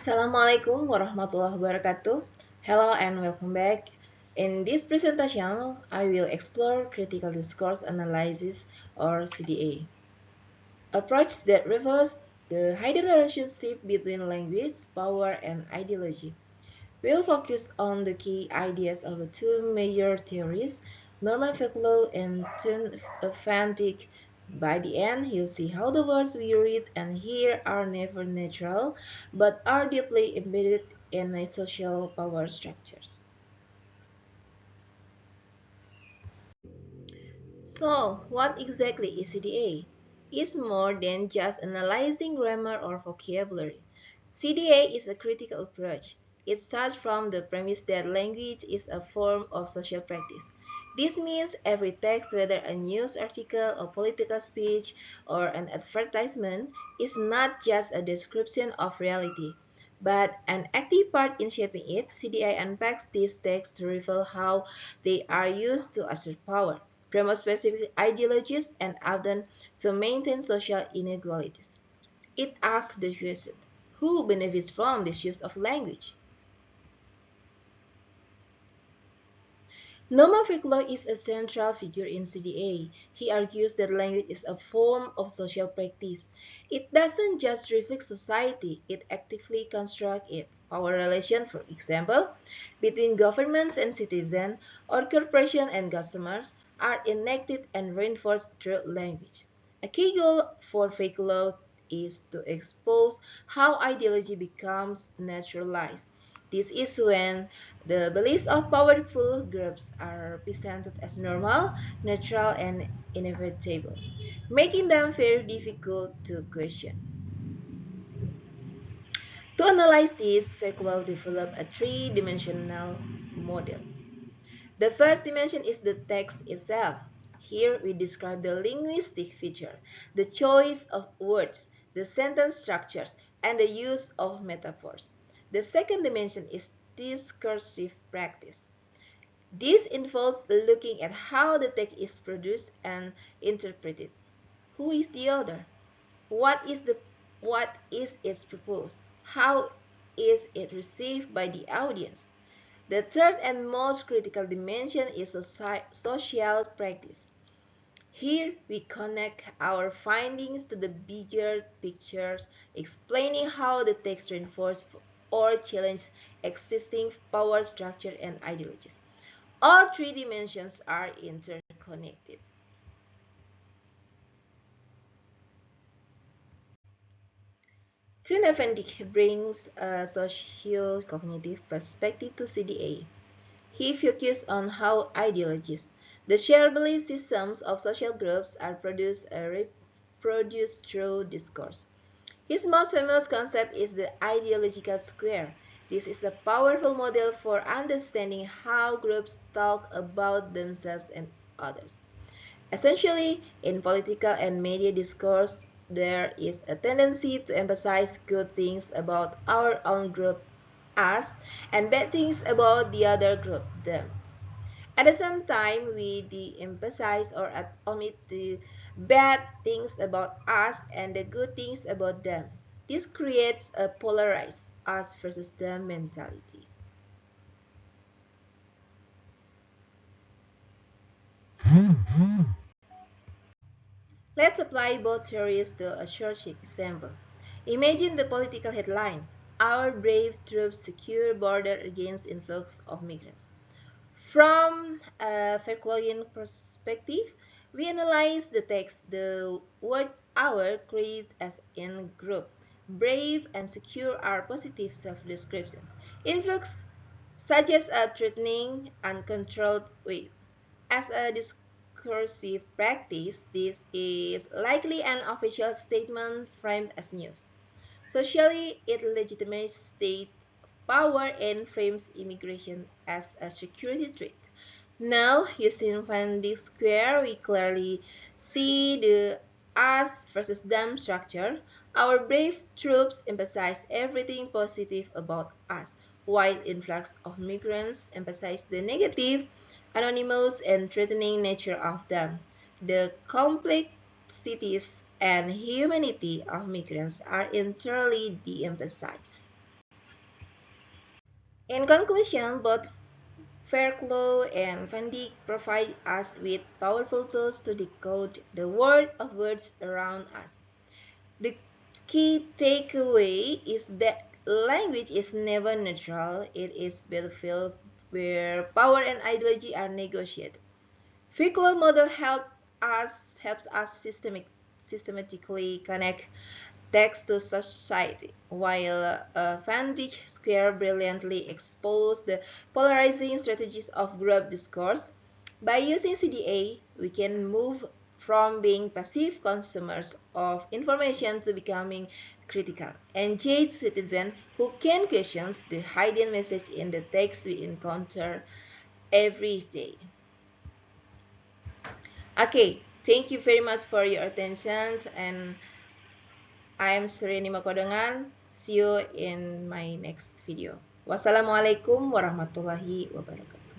Assalamualaikum warahmatullahi wabarakatuh. Hello and welcome back. In this presentation, I will explore critical discourse analysis or CDA, approach that reveals the hidden relationship between language, power, and ideology. We'll focus on the key ideas of the two major theories, Norman Fariclough and Van Dijk. By the end, you'll see how the words we read and hear are never natural, but are deeply embedded in a social power structures. So, what exactly is CDA? It's more than just analyzing grammar or vocabulary. CDA is a critical approach. It starts from the premise that language is a form of social practice. This means every text, whether a news article, a political speech, or an advertisement, is not just a description of reality, but an active part in shaping it. CDI unpacks these texts to reveal how they are used to assert power, promote specific ideologies, and often to maintain social inequalities. It asks the question, who benefits from this use of language? Norman Fariclough is a central figure in CDA. He argues that language is a form of social practice. It doesn't just reflect society, it actively constructs it. Power relation, for example, between governments and citizens or corporations and customers are enacted and reinforced through language. A key goal for Fariclough is to expose how ideology becomes naturalized. This is when the beliefs of powerful groups are presented as normal, natural, and inevitable, making them very difficult to question. To analyze this, Fariclough developed a three-dimensional model. The first dimension is the text itself. Here we describe the linguistic feature, the choice of words, the sentence structures, and the use of metaphors. The second dimension is discursive practice. This involves looking at how the text is produced and interpreted. Who is the author? What is its purpose? How is it received by the audience? The third and most critical dimension is social practice. Here we connect our findings to the bigger pictures, explaining how the text reinforces or challenges existing power structure and ideologies. All three dimensions are interconnected. Tuna Van Dijk brings a socio-cognitive perspective to CDA. He focused on how ideologies, the shared belief systems of social groups, are produced and reproduced through discourse. His most famous concept is the ideological square. This is a powerful model for understanding how groups talk about themselves and others. Essentially, in political and media discourse, there is a tendency to emphasize good things about our own group, us, and bad things about the other group, them. At the same time, we de-emphasize or omit the bad things about us and the good things about them. This creates a polarized us versus them mentality. Let's apply both theories to a short example. Imagine the political headline, "Our brave troops secure border against influx of migrants." From a Faricloughian perspective, we analyze the text. The word "our" created as in group. Brave and secure are positive self-descriptions. Influx suggests a threatening, uncontrolled wave. As a discursive practice, this is likely an official statement framed as news. Socially, it legitimates state power and frames immigration as a security threat. Now, using Van Dijk square, we clearly see the us versus them structure. Our brave troops emphasize everything positive about us, while influx of migrants emphasize the negative, anonymous, and threatening nature of them. The complexities and humanity of migrants are entirely de-emphasized. In conclusion, both Faricloguh and Van Dijk provide us with powerful tools to decode the world of words around us. The key takeaway is that language is never neutral. It is a battlefield where power and ideology are negotiated. Fariclough model helps us systematically connect text to society, while Van Dijk Square brilliantly exposed the polarizing strategies of group discourse. By using CDA, we can move from being passive consumers of information to becoming critical, engaged citizens who can question the hidden message in the text we encounter every day. Okay, thank you very much for your attention, and I am Surini Makodengan. See you in my next video. Wassalamualaikum warahmatullahi wabarakatuh.